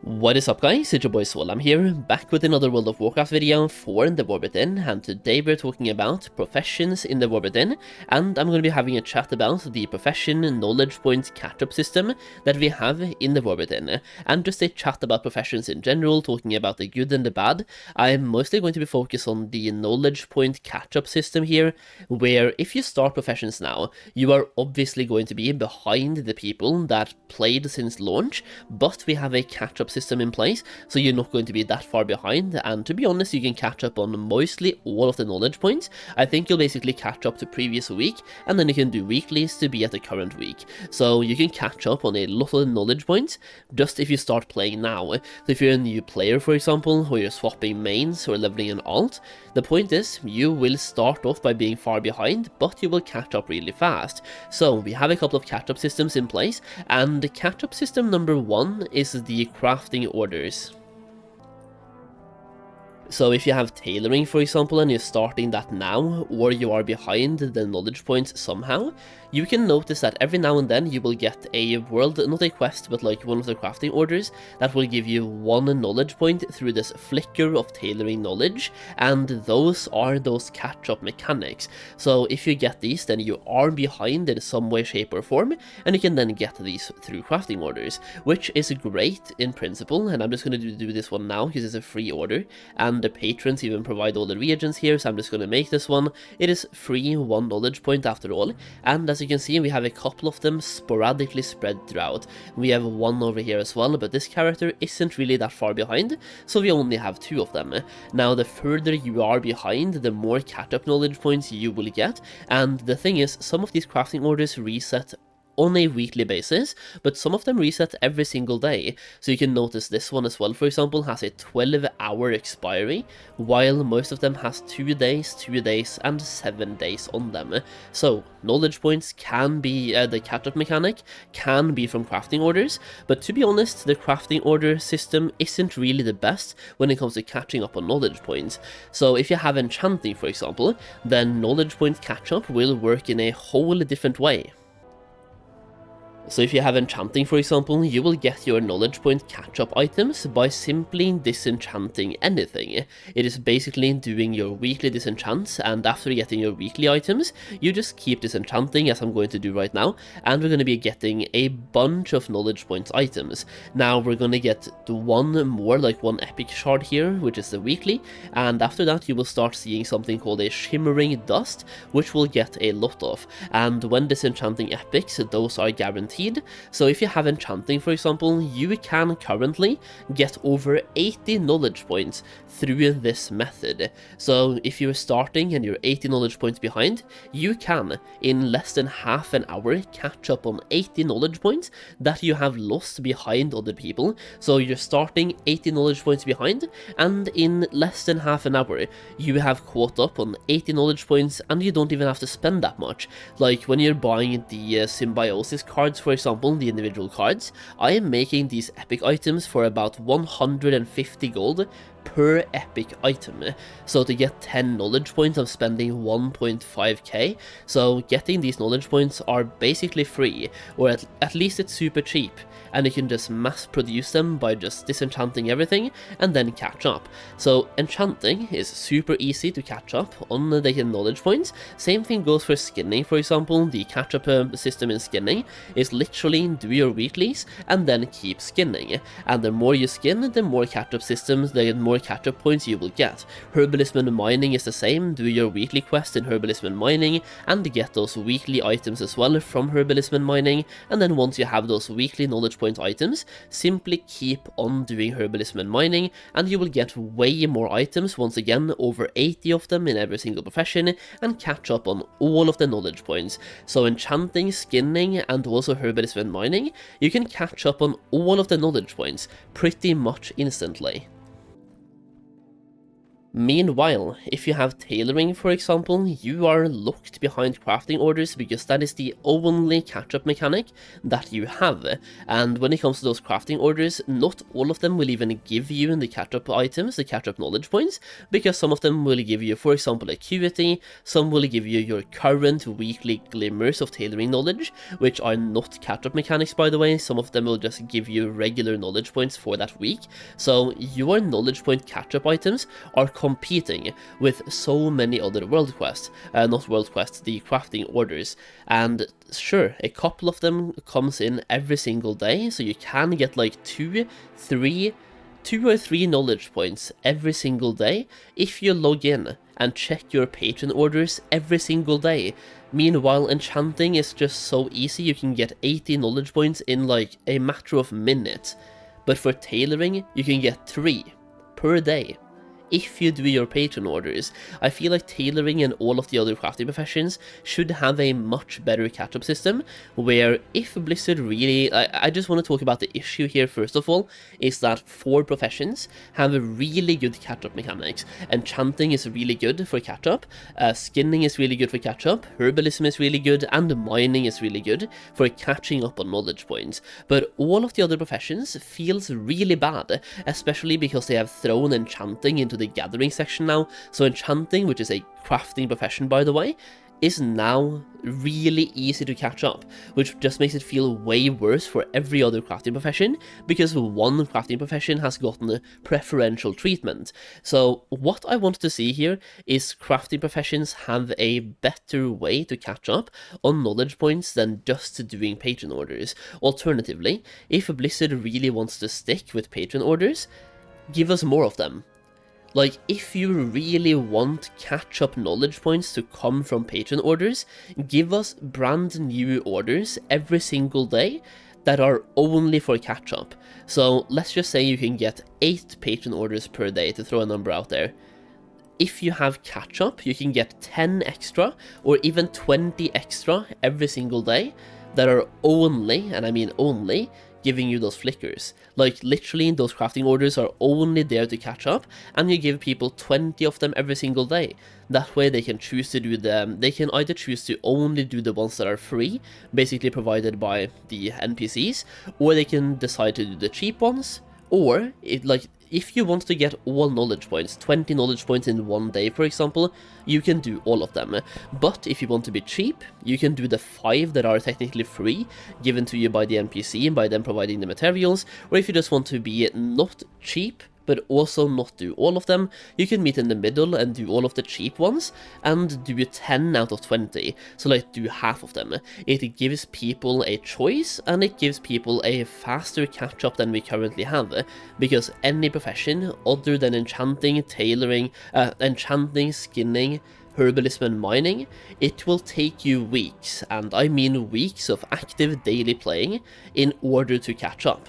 What is up guys, it's your boy Solheim here, back with another World of Warcraft video for the War Within, and today we're talking about professions in the War Within, and I'm going to be having a chat about the profession knowledge point catch-up system that we have in the War Within, and just a chat about professions in general, talking about the good and the bad. I'm mostly going to be focused on the knowledge point catch-up system here, where if you start professions now, you are obviously going to be behind the people that played since launch, but we have a catch-up system in place, so you're not going to be that far behind, and to be honest, you can catch up on mostly all of the knowledge points. I think you'll basically catch up to previous week, and then you can do weeklies to be at the current week. So you can catch up on a lot of the knowledge points, just if you start playing now. So if you're a new player, for example, or you're swapping mains or leveling an alt, the point is, you will start off by being far behind, but you will catch up really fast. So we have a couple of catch-up systems in place, and the catch-up system number one is the crafting orders. So if you have tailoring, for example, and you're starting that now, or you are behind the knowledge points somehow, you can notice that every now and then you will get a world, not a quest, but like one of the crafting orders that will give you one knowledge point through this flicker of tailoring knowledge, and those are those catch-up mechanics. So if you get these, then you are behind in some way, shape or form, and you can then get these through crafting orders, which is great in principle. And I'm just going to do this one now because it's a free order, and the patrons even provide all the reagents here, so I'm just going to make this one. It is free, one knowledge point after all, and as you can see, we have a couple of them sporadically spread throughout. We have one over here as well, but this character isn't really that far behind, so we only have two of them. Now, the further you are behind, the more catch-up knowledge points you will get, and the thing is, some of these crafting orders reset on a weekly basis, but some of them reset every single day. So you can notice this one as well, for example, has a 12-hour expiry, while most of them has 2 days, and 7 days on them. So knowledge points can be, the catch-up mechanic can be from crafting orders, but to be honest, the crafting order system isn't really the best when it comes to catching up on knowledge points. So if you have enchanting, for example, then knowledge point catch-up will work in a whole different way. So if you have enchanting, for example, you will get your knowledge point catch-up items by simply disenchanting anything. It is basically doing your weekly disenchants, and after getting your weekly items, you just keep disenchanting, as I'm going to do right now, and we're going to be getting a bunch of knowledge points items. Now we're going to get one more, like one epic shard here, which is the weekly, and after that you will start seeing something called a shimmering dust, which we'll get a lot of, and when disenchanting epics, those are guaranteed. So if you have enchanting, for example, you can currently get over 80 knowledge points through this method. So if you're starting and you're 80 knowledge points behind, you can, in less than half an hour, catch up on 80 knowledge points that you have lost behind other people. So you're starting 80 knowledge points behind, and in less than half an hour, you have caught up on 80 knowledge points, and you don't even have to spend that much. Like when you're buying the symbiosis cards, for example, the individual cards, I am making these epic items for about 150 gold per epic item. So to get 10 knowledge points, I'm spending 1.5k, so getting these knowledge points are basically free, or at least it's super cheap, and you can just mass produce them by just disenchanting everything and then catch up. So enchanting is super easy to catch up on the knowledge points. Same thing goes for skinning, for example. The catch up system in skinning is literally do your weeklies and then keep skinning, and the more you skin, the more catch up systems, the more catch-up points you will get. Herbalism and mining is the same. Do your weekly quest in herbalism and mining and get those weekly items as well from herbalism and mining, and then once you have those weekly knowledge point items, simply keep on doing herbalism and mining, and you will get way more items, once again over 80 of them in every single profession, and catch up on all of the knowledge points. So enchanting, skinning, and also herbalism and mining, you can catch up on all of the knowledge points pretty much instantly. Meanwhile, if you have tailoring, for example, you are locked behind crafting orders because that is the only catch-up mechanic that you have. And when it comes to those crafting orders, not all of them will even give you the catch-up items, the catch-up knowledge points, because some of them will give you, for example, acuity, some will give you your current weekly glimmers of tailoring knowledge, which are not catch-up mechanics, by the way. Some of them will just give you regular knowledge points for that week. So your knowledge point catch-up items are competing with so many other world quests, not world quests, the crafting orders. And sure, a couple of them comes in every single day, so you can get like two or three knowledge points every single day if you log in and check your patron orders every single day. Meanwhile, enchanting is just so easy, you can get 80 knowledge points in like a matter of minutes. But for tailoring, you can get 3 per day if you do your patron orders. I feel like tailoring and all of the other crafting professions should have a much better catch-up system, where if Blizzard really... I just want to talk about the issue here first of all, is that 4 professions have a really good catch-up mechanics. Enchanting is really good for catch-up, skinning is really good for catch-up, herbalism is really good, and mining is really good for catching up on knowledge points. But all of the other professions feels really bad, especially because they have thrown enchanting into the gathering section now. So enchanting, which is a crafting profession by the way, is now really easy to catch up, which just makes it feel way worse for every other crafting profession, because one crafting profession has gotten preferential treatment. So what I want to see here is crafting professions have a better way to catch up on knowledge points than just doing patron orders. Alternatively, if Blizzard really wants to stick with patron orders, give us more of them. Like, if you really want catch-up knowledge points to come from patron orders, give us brand new orders every single day that are only for catch-up. So let's just say you can get 8 patron orders per day, to throw a number out there. If you have catch-up, you can get 10 extra or even 20 extra every single day that are only, and I mean only, giving you those flickers. Like, literally, those crafting orders are only there to catch up, and you give people 20 of them every single day. That way they can choose to do them, they can either choose to only do the ones that are free, basically provided by the NPCs, or they can decide to do the cheap ones, or, if you want to get all knowledge points, 20 knowledge points in one day, for example, you can do all of them. But if you want to be cheap, you can do the 5 that are technically free, given to you by the NPC and by them providing the materials. Or if you just want to be not cheap, but also not do all of them, you can meet in the middle and do all of the cheap ones, and do 10 out of 20, so like do half of them. It gives people a choice, and it gives people a faster catch-up than we currently have, because any profession other than enchanting, tailoring, enchanting, skinning, herbalism and mining, it will take you weeks, and I mean weeks of active daily playing, in order to catch up.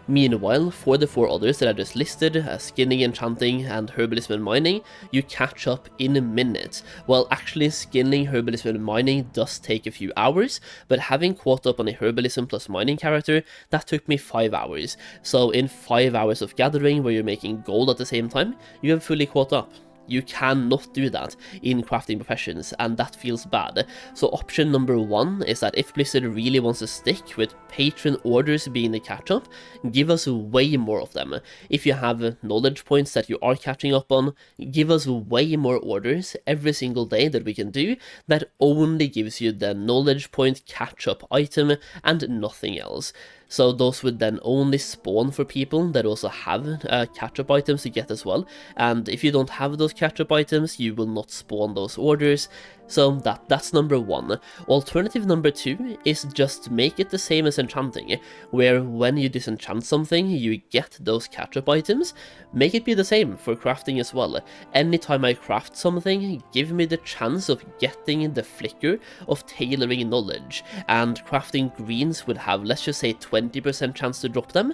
Meanwhile, for the 4 others that I just listed, skinning, enchanting, and herbalism and mining, you catch up in minutes. Well, actually, skinning, herbalism, and mining does take a few hours, but having caught up on a herbalism plus mining character, that took me 5 hours. So in 5 hours of gathering, where you're making gold at the same time, you have fully caught up. You cannot do that in crafting professions, and that feels bad. So option number 1 is that if Blizzard really wants to stick with patron orders being the catch-up, give us way more of them. If you have knowledge points that you are catching up on, give us way more orders every single day that we can do that only gives you the knowledge point catch-up item and nothing else. So those would then only spawn for people that also have catch-up items to get as well, and if you don't have those catch-up items, you will not spawn those orders. So that's number 1. Alternative number 2 is just make it the same as enchanting, where when you disenchant something, you get those catch-up items. Make it be the same for crafting as well. Anytime I craft something, give me the chance of getting the flicker of tailoring knowledge, and crafting greens would have, let's just say, 20% chance to drop them,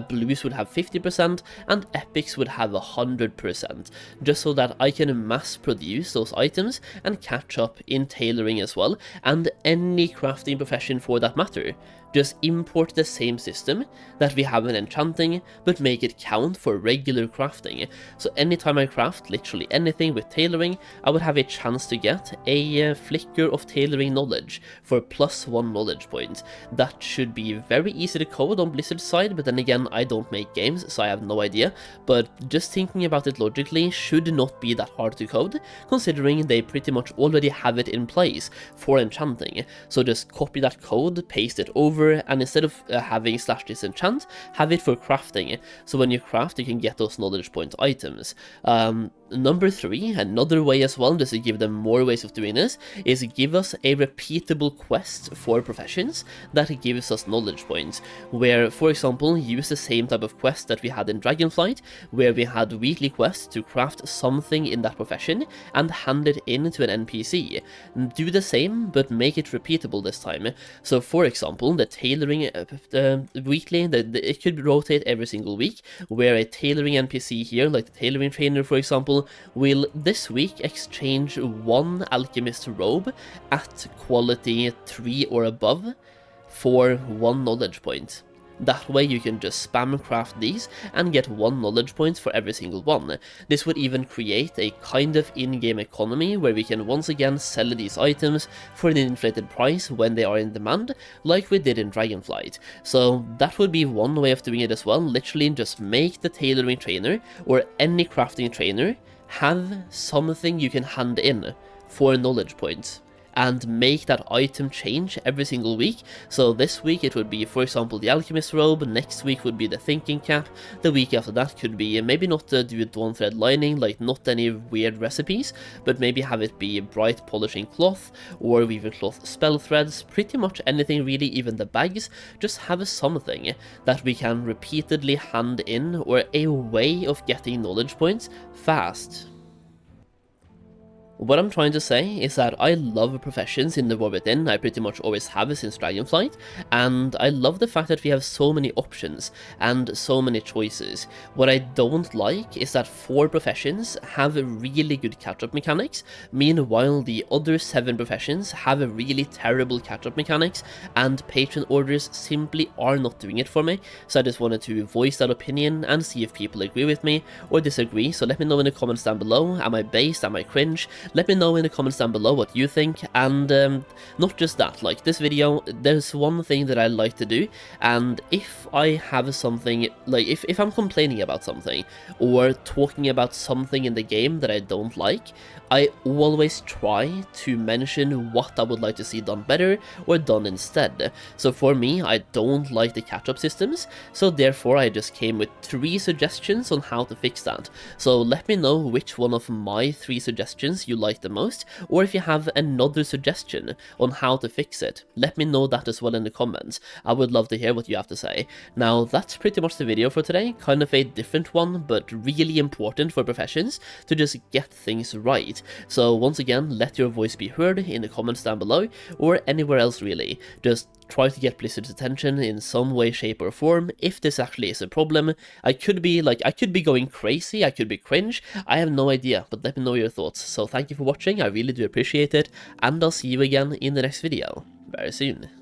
blues would have 50%, and epics would have 100%, just so that I can mass produce those items and catch match up in tailoring as well, and any crafting profession for that matter. Just import the same system that we have in enchanting, but make it count for regular crafting. So anytime I craft literally anything with tailoring, I would have a chance to get a flicker of tailoring knowledge for +1 knowledge point. That should be very easy to code on Blizzard's side, but then again, I don't make games, so I have no idea. But just thinking about it logically should not be that hard to code, considering they pretty much already have it in place for enchanting. So just copy that code, paste it over, and instead of having /disenchant, have it for crafting. So when you craft, you can get those knowledge point items. Number 3, another way as well, just to give them more ways of doing this, is give us a repeatable quest for professions that gives us knowledge points, where, for example, use the same type of quest that we had in Dragonflight, where we had weekly quests to craft something in that profession and hand it in to an NPC. Do the same, but make it repeatable this time. So, for example, the tailoring weekly, it could rotate every single week, where a tailoring NPC here, like the tailoring trainer, for example, will this week exchange 1 alchemist robe at quality 3 or above for 1 knowledge point. That way you can just spam craft these and get 1 knowledge point for every single one. This would even create a kind of in-game economy where we can once again sell these items for an inflated price when they are in demand, like we did in Dragonflight. So that would be one way of doing it as well, literally just make the tailoring trainer or any crafting trainer have something you can hand in for knowledge points, and make that item change every single week. So this week it would be, for example, the alchemist robe, next week would be the thinking cap, the week after that could be maybe not do a dawn thread lining, like not any weird recipes, but maybe have it be bright polishing cloth, or weaving cloth spell threads, pretty much anything really, even the bags. Just have something that we can repeatedly hand in, or a way of getting knowledge points fast. What I'm trying to say is that I love professions in the War Within. I pretty much always have since Dragonflight, and I love the fact that we have so many options and so many choices. What I don't like is that 4 professions have really good catch-up mechanics, meanwhile the other 7 professions have really terrible catch-up mechanics, and patron orders simply are not doing it for me. So I just wanted to voice that opinion and see if people agree with me or disagree. So let me know in the comments down below. Am I based? Am I cringe? Let me know in the comments down below what you think, and not just that, like this video, there's one thing that I like to do, and if I have something, like if I'm complaining about something, or talking about something in the game that I don't like, I always try to mention what I would like to see done better or done instead. So for me, I don't like the catch-up systems, so therefore I just came with 3 suggestions on how to fix that. So let me know which one of my 3 suggestions you like the most, or if you have another suggestion on how to fix it, let me know that as well in the comments. I would love to hear what you have to say. Now that's pretty much the video for today, kind of a different one, but really important for professions to just get things right. So once again, let your voice be heard in the comments down below, or anywhere else really. Just try to get Blizzard's attention in some way, shape or form if this actually is a problem. I could be going crazy, I could be cringe, I have no idea, but let me know your thoughts. So thank you for watching, I really do appreciate it, and I'll see you again in the next video very soon.